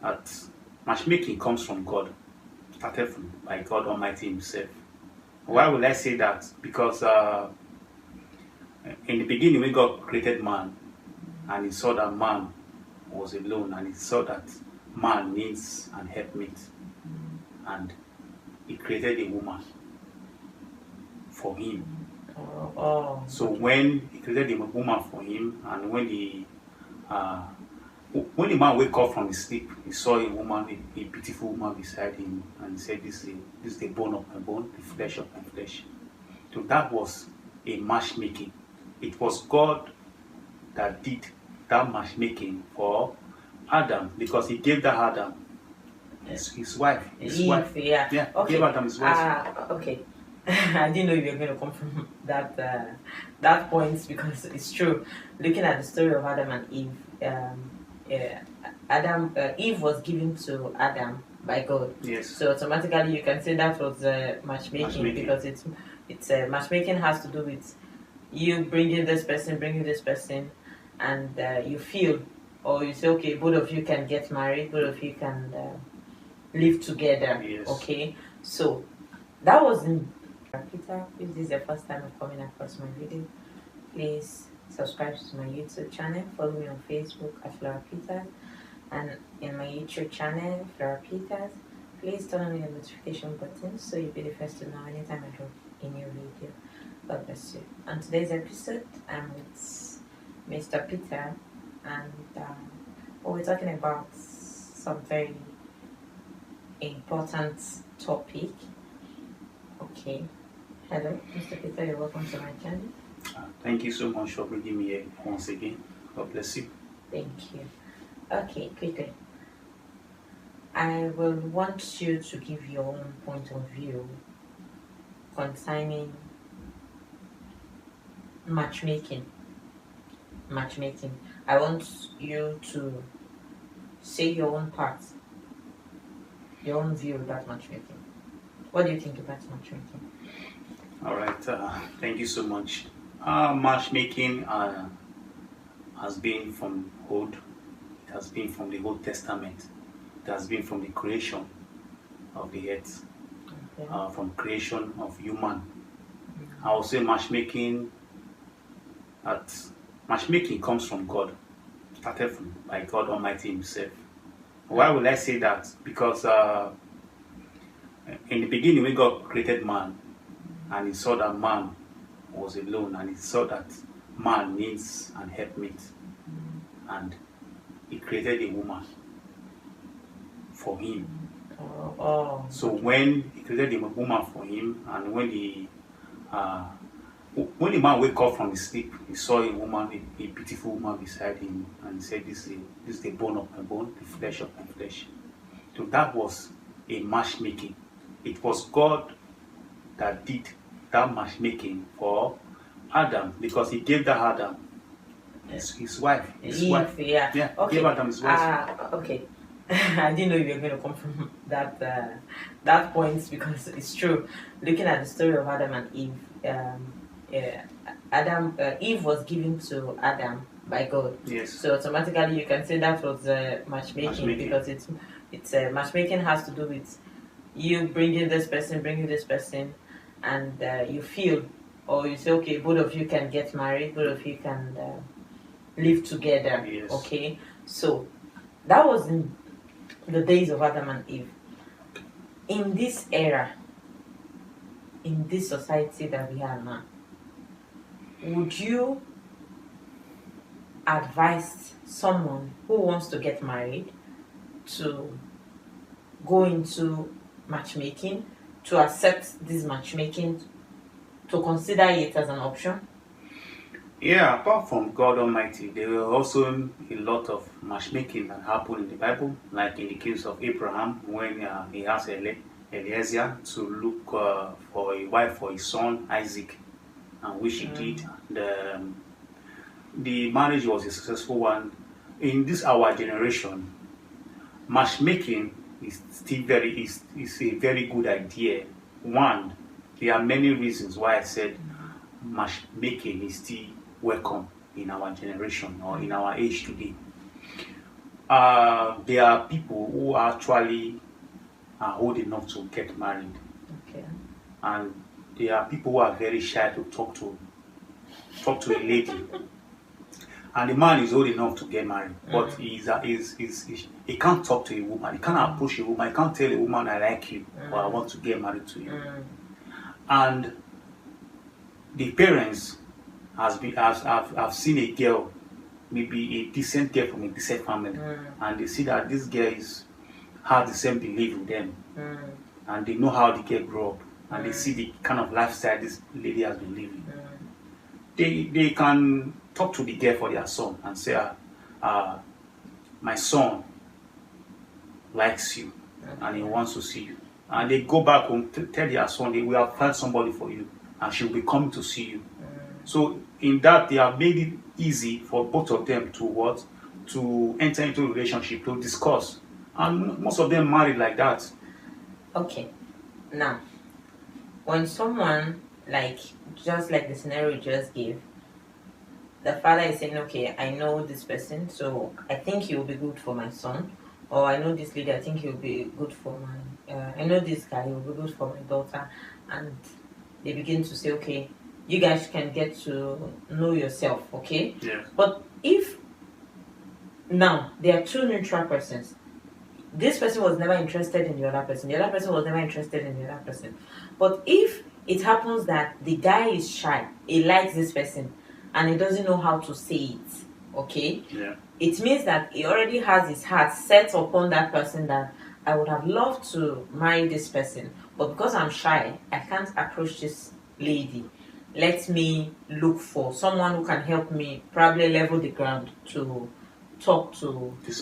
that matchmaking comes from God, started from by God Almighty Himself. Why will I say that? Because in the beginning, when God created man, and He saw that man was alone, and He saw that man needs an helpmate, and He created a woman for him. So Okay. when He created a woman for him, and uh, when the man wake up from his sleep, he saw a woman, a beautiful woman beside him, and he said, this is the bone of my bone, the flesh of my flesh." So that was a matchmaking. It was God that did that matchmaking for Adam, because He gave that Adam his wife. His wife. Eve, yeah. Yeah, He gave Okay. Adam his wife. Okay. I didn't know you were going to come from that point because it's true. Looking at the story of Adam and Eve, yeah, Eve was given to Adam by God. Yes. So automatically you can say that was matchmaking, because it's matchmaking has to do with you bringing this person, and you feel, or you say, okay, both of you can get married, both of you can live together. Yes. Okay, so that was in Peter. If this is your first time of coming across my video, please subscribe to my YouTube channel, follow me on Facebook at Flora Peters, and in my YouTube channel, Flora Peters. Please turn on the notification button so you'll be the first to know anytime I drop a new video. God bless you. On today's episode, I'm with Mr. Peter, and we're talking about some very important topic. Okay. Hello, Mr. Peter, you're welcome to my channel. Thank you so much for bringing me here once again. God bless you. Thank you. Okay, quickly. I will want you to give your own point of view concerning matchmaking. I want you to say your own part, your own view about matchmaking. What do you think about matchmaking? All right. Thank you so much. Matchmaking has been from old. It has been from the Old Testament. It has been from the creation of the earth, Okay. from creation of human. I will say matchmaking comes from God, started from by God Almighty Himself. Why will I say that? Because in the beginning, when God created man, and He saw that man was alone, and He saw that man needs an helpmate, and He created a woman for him. So when He created a woman for him, and when the man wake up from his sleep, he saw a woman, a beautiful woman beside him, and he said, this is the bone of my bone, the flesh of my flesh." So that was a matchmaking. It was God that did that matchmaking for Adam, because He gave that Adam his wife. Eve, yeah. Yeah, Okay. gave Adam his wife. Okay. I didn't know you were going to come from that point because it's true. Looking at the story of Adam and Eve, yeah, Eve was given to Adam by God. Yes. So automatically you can say that was matchmaking, because it's matchmaking has to do with you bringing this person, and you feel, or you say, okay, both of you can get married, both of you can live together. Yes. Okay, so that was in the days of Adam and Eve. In this era, in this society that we are now, would you advise someone who wants to get married to go into matchmaking, to accept this matchmaking, to consider it as an option? Yeah, apart from God Almighty, there were also a lot of matchmaking that happened in the Bible, like in the case of Abraham, when he asked Eliezer to look for a wife for his son Isaac, and which he did. The marriage was a successful one. In this our generation, matchmaking is still is a very good idea. One, there are many reasons why I said matchmaking is still welcome in our generation or in our age today. There are people who actually are old enough to get married, Okay. and there are people who are very shy to talk to a lady. And the man is old enough to get married, but he can't talk to a woman. He can't approach a woman. He can't tell a woman, I like you, or I want to get married to you. And the parents have seen a girl, maybe a decent girl from a decent family, and they see that this girl has the same belief with them, and they know how the girl grew up, and they see the kind of lifestyle this lady has been living. They can talk to the girl for their son and say, my son likes you and he wants to see you. And they go back home to tell their son, we have found somebody for you and she'll be coming to see you. So in that, they have made it easy for both of them to enter into a relationship, to discuss. And most of them married like that. Okay. Now, when someone, just like the scenario you just gave, the father is saying, okay, I know this person, so I think he will be good for my son. Or I know this lady, I think he will be good for I know this guy, he will be good for my daughter. And they begin to say, okay, you guys can get to know yourself, okay? Yeah. But if now there are two neutral persons, this person was never interested in the other person was never interested in the other person. But if it happens that the guy is shy, he likes this person, and he doesn't know how to say it, okay? Yeah. It means that he already has his heart set upon that person, that I would have loved to marry this person, but because I'm shy, I can't approach this lady. Let me look for someone who can help me, probably level the ground to talk to this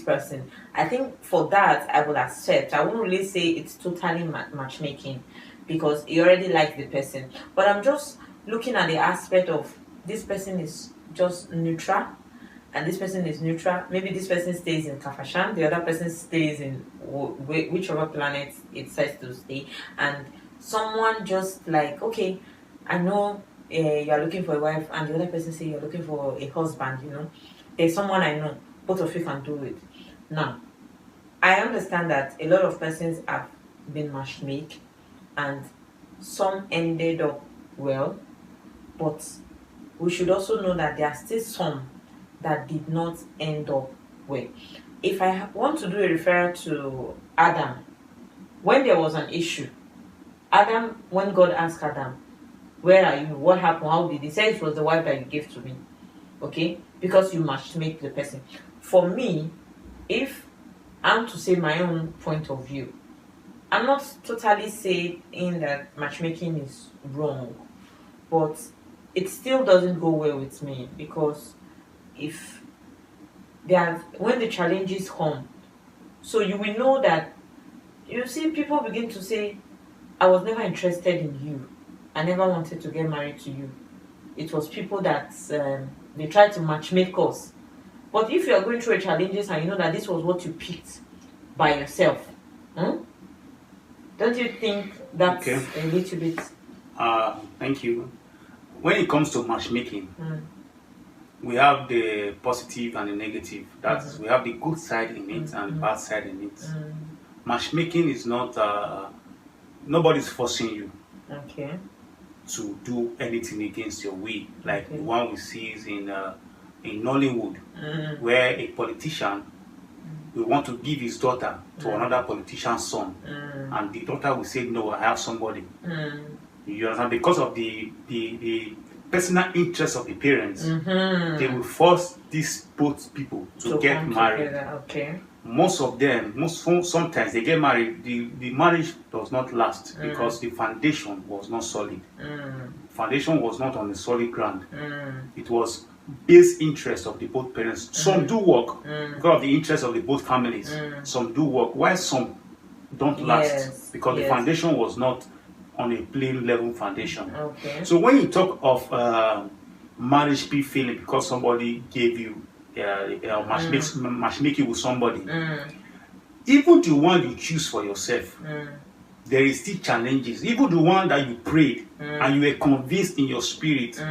person. I think for that, I would accept. I won't really say it's totally matchmaking, because he already liked the person. But I'm just looking at the aspect of this person is just neutral, and this person is neutral. Maybe this person stays in Kafashan, the other person stays in whichever planet it says to stay, and someone just like, okay, I know you are looking for a wife, and the other person say you're looking for a husband, there's someone I know, both of you can do it. Now, I understand that a lot of persons have been matchmade, and some ended up well, but we should also know that there are still some that did not end up well. If I want to do a referral to Adam, when there was an issue, Adam, when God asked Adam, where are you? What happened? How did he say it was the wife that you gave to me? Okay? Because you matchmake the person. For me, if I'm to say my own point of view, I'm not totally saying that matchmaking is wrong, but it still doesn't go well with me, because when the challenges come, so you will know that, you see, people begin to say, I was never interested in you, I never wanted to get married to you. It was people that they tried to matchmake us. But if you are going through a challenges and you know that this was what you picked by yourself, don't you think that's a little bit? Thank you. When it comes to matchmaking, we have the positive and the negative. That is, we have the good side in it and the bad side in it. Matchmaking is not, nobody's forcing you to do anything against your will. Like the one we see is in Nollywood, where a politician will want to give his daughter to another politician's son, and the daughter will say, no, I have somebody. You understand? Because of the personal interest of the parents, they will force these both people to get married. Most of them, sometimes they get married, the marriage does not last because the foundation was not solid. Foundation was not on a solid ground. It was base interest of the both parents. Some do work because of the interest of the both families. Some do work, while some don't last because the foundation was not on a plain level foundation. So when you talk of marriage be failing because somebody gave you matchmaking with somebody, even the one you choose for yourself, there is still challenges. Even the one that you prayed and you were convinced in your spirit,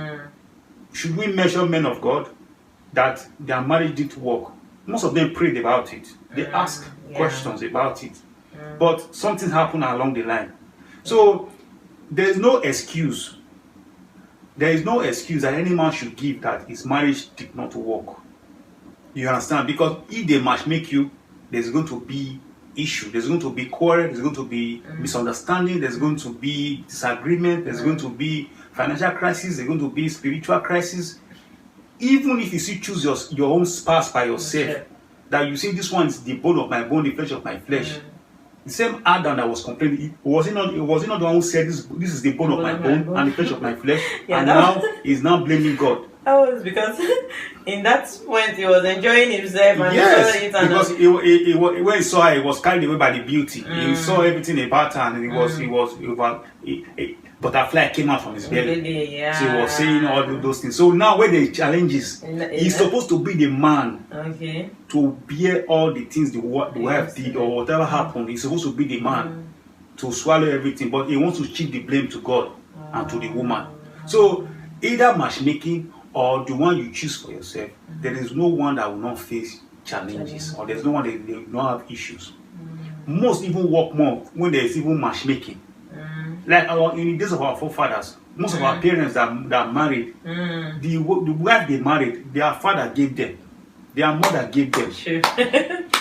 should we measure men of God that their marriage didn't work most of them prayed about it. They asked questions about it. But something happened along the line. So there's no excuse. There is no excuse that any man should give that his marriage did not work. You understand? Because if they matchmake you, there's going to be issue. There's going to be quarrel. There's going to be misunderstanding. There's going to be disagreement. There's going to be financial crisis. There's going to be spiritual crisis. Even if you still choose your own spouse by yourself, that you say this one is the bone of my bone, the flesh of my flesh. The same Adam that was complaining, was he not the one who said this is the bone of my bone and the flesh of my flesh? And now he's now blaming God. That was because in that point he was enjoying himself and yes, because when he saw her, he was carried away by the beauty. He saw everything about her, and butterfly came out from his belly. Yeah. So he was saying all those things. So now when there are challenges, he's supposed to be the man to bear all the things the wife did or whatever happened. He's supposed to be the man to swallow everything, but he wants to shift the blame to God and to the woman. So either matchmaking or the one you choose for yourself, there is no one that will not face challenges, or there's no one that will not have issues. Most even work more when there is even matchmaking. Like in the days of our forefathers, most of our parents that married, the wife they married, their father gave them, their mother gave them. Sure.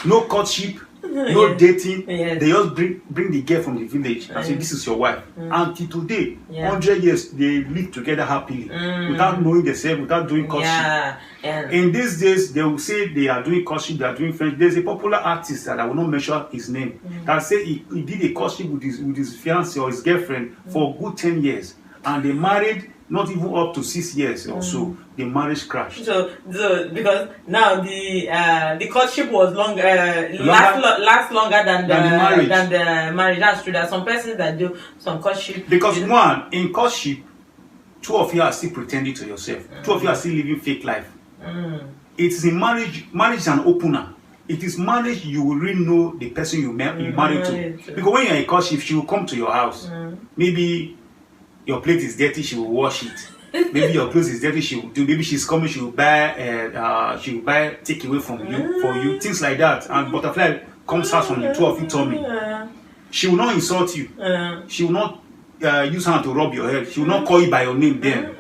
No courtship, no dating. They just bring the girl from the village and say, this is your wife. Until today, 100 years, they live together happily without knowing themselves, without doing courtship. In these days, they will say they are doing courtship, they are doing friendship. There's a popular artist that I will not mention his name that say he did a courtship with his fiancée or his girlfriend for a good 10 years. And they married not even up to 6 years or so. The marriage crashed. So because now the courtship was last longer than the marriage. That's true. There are some persons that do some courtship. Because one, in courtship, two of you are still pretending to yourself. Two of you are still living fake life. It is in marriage. Marriage is an opener. It is marriage you will really know the person you married to. Because when you're in courtship, she will come to your house. Maybe your plate is dirty, she will wash it. Maybe your clothes is dirty, she will do. Maybe she's coming, she will buy takeaway from you for you, things like that. And butterfly comes out from the two of you tummy. She will not insult you. She will not use her to rub your head. She will not call you by your name then.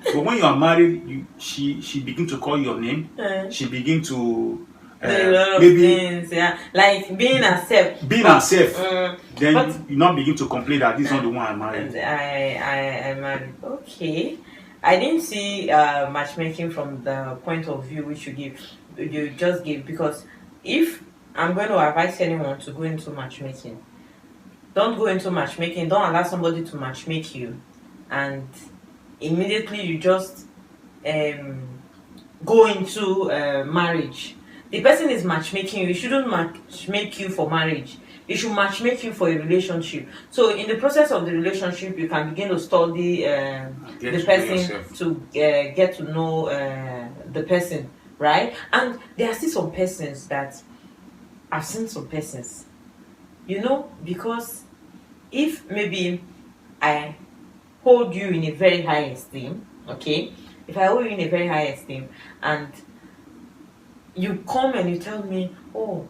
But when you are married, she begin to call your name. She begin to maybe things, like being herself. Then you not begin to complain that this is not the one I married. I married. Okay, I didn't see matchmaking from the point of view which you just gave, because if I'm going to advise anyone to go into matchmaking, don't go into matchmaking. Don't allow somebody to matchmake you, and immediately you just go into marriage. The person is matchmaking you. He shouldn't matchmake you for marriage. He should matchmake you for a relationship. So in the process of the relationship, you can begin to study the person to get to know the person, right? And there are still some persons that I've seen some persons, because if maybe I hold you in a very high esteem, okay? If I hold you in a very high esteem and you come and you tell me, oh,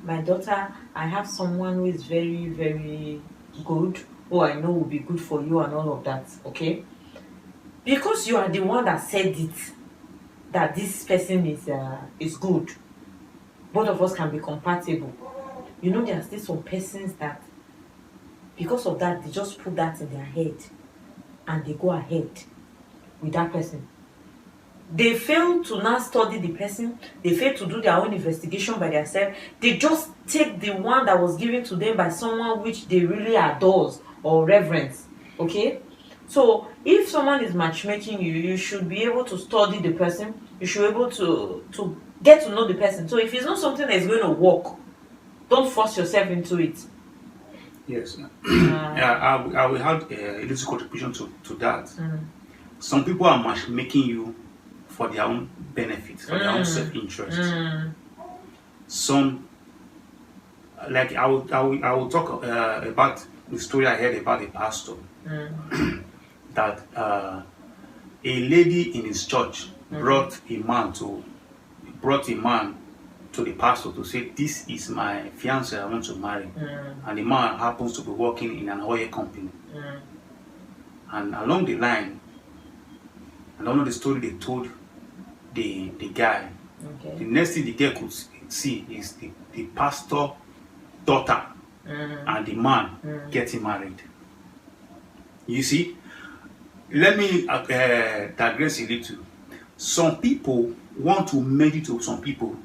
my daughter, I have someone who is very, very good, who I know will be good for you and all of that, okay? Because you are the one that said it, that this person is good, both of us can be compatible. There are still some persons that, because of that, they just put that in their head and they go ahead with that person. They fail to now study the person. They fail to do their own investigation by themselves. They just take the one that was given to them by someone which they really adore or reverence. Okay? So if someone is matchmaking you, you should be able to study the person. You should be able to get to know the person. So if it's not something that is going to work, don't force yourself into it. Yes. I will have a little contribution to that. Some people are matchmaking you for their own benefit, for their own self-interest. Some, like I will talk about the story I heard about a pastor that a lady in his church brought a man to the pastor to say, this is my fiancée I want to marry. And the man happens to be working in an oil company. And along the line, I don't know the story they told the guy. Okay. The next thing the girl could see is the pastor daughter and the man getting married. You see, let me digress a little. Some people want to marry to some people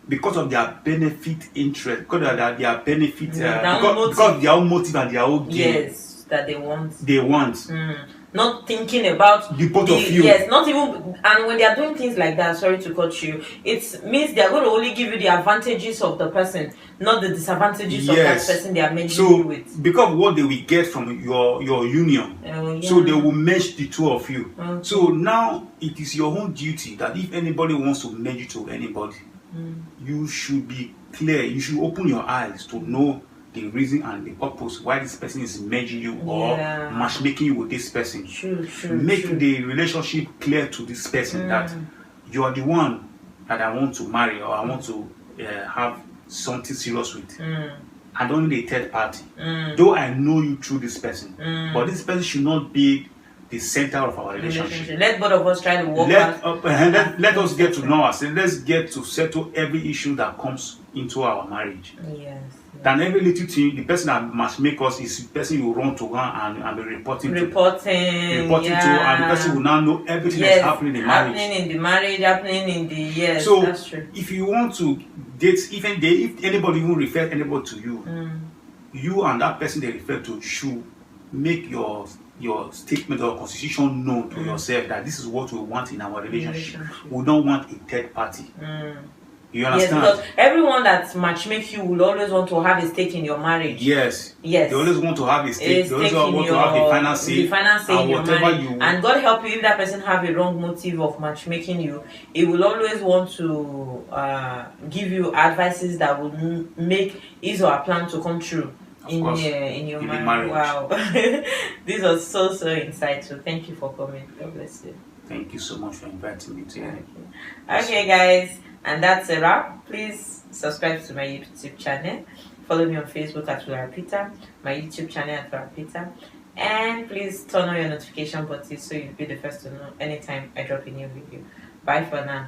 because of their benefit interest, because of their benefit, because of their own motive and their own gain. Yes, that they want. They want. Not thinking about the both of you. Yes, not even. And when they are doing things like that, sorry to cut you, it means they are going to only give you the advantages of the person, not the disadvantages of that person they are merging you with. Because what they will get from your union, so they will merge the two of you. So now it is your own duty that if anybody wants to merge you to anybody, you should be clear. You should open your eyes to know the reason and the purpose why this person is merging you or matchmaking you with this person. Make the relationship clear to this person that you are the one that I want to marry or I want to have something serious with. And only the third party. Though I know you through this person, but this person should not be the center of our relationship. Let both of us try to work out. Let us get to know ourselves. Let's get to settle every issue that comes into our marriage. Yes. Than every little thing, the person that must make us is the person you run to and be reporting to. And the person will now know everything that's happening in the marriage. Happening in the marriage, happening in the So that's true. If you want to date, if anybody even refer anybody to you, you and that person they refer to should make your statement or constitution known to yourself that this is what we want in our relationship. We don't want a third party. You understand? Yes, because everyone that matchmakes you will always want to have a stake in your marriage. Yes. Yes. They always want to have a stake. They always want to have the final say. In your marriage. And God help you if that person have a wrong motive of matchmaking you. He will always want to give you advices that will make his or her plan to come true in your marriage. Wow. This was so insightful. Thank you for coming. God bless you. Thank you so much for inviting me today. Okay, guys. And that's a wrap. Please subscribe to my YouTube channel. Follow me on Facebook at Flora Peter, my YouTube channel at Flora Peter. And please turn on your notification button so you'll be the first to know anytime I drop a new video. Bye for now.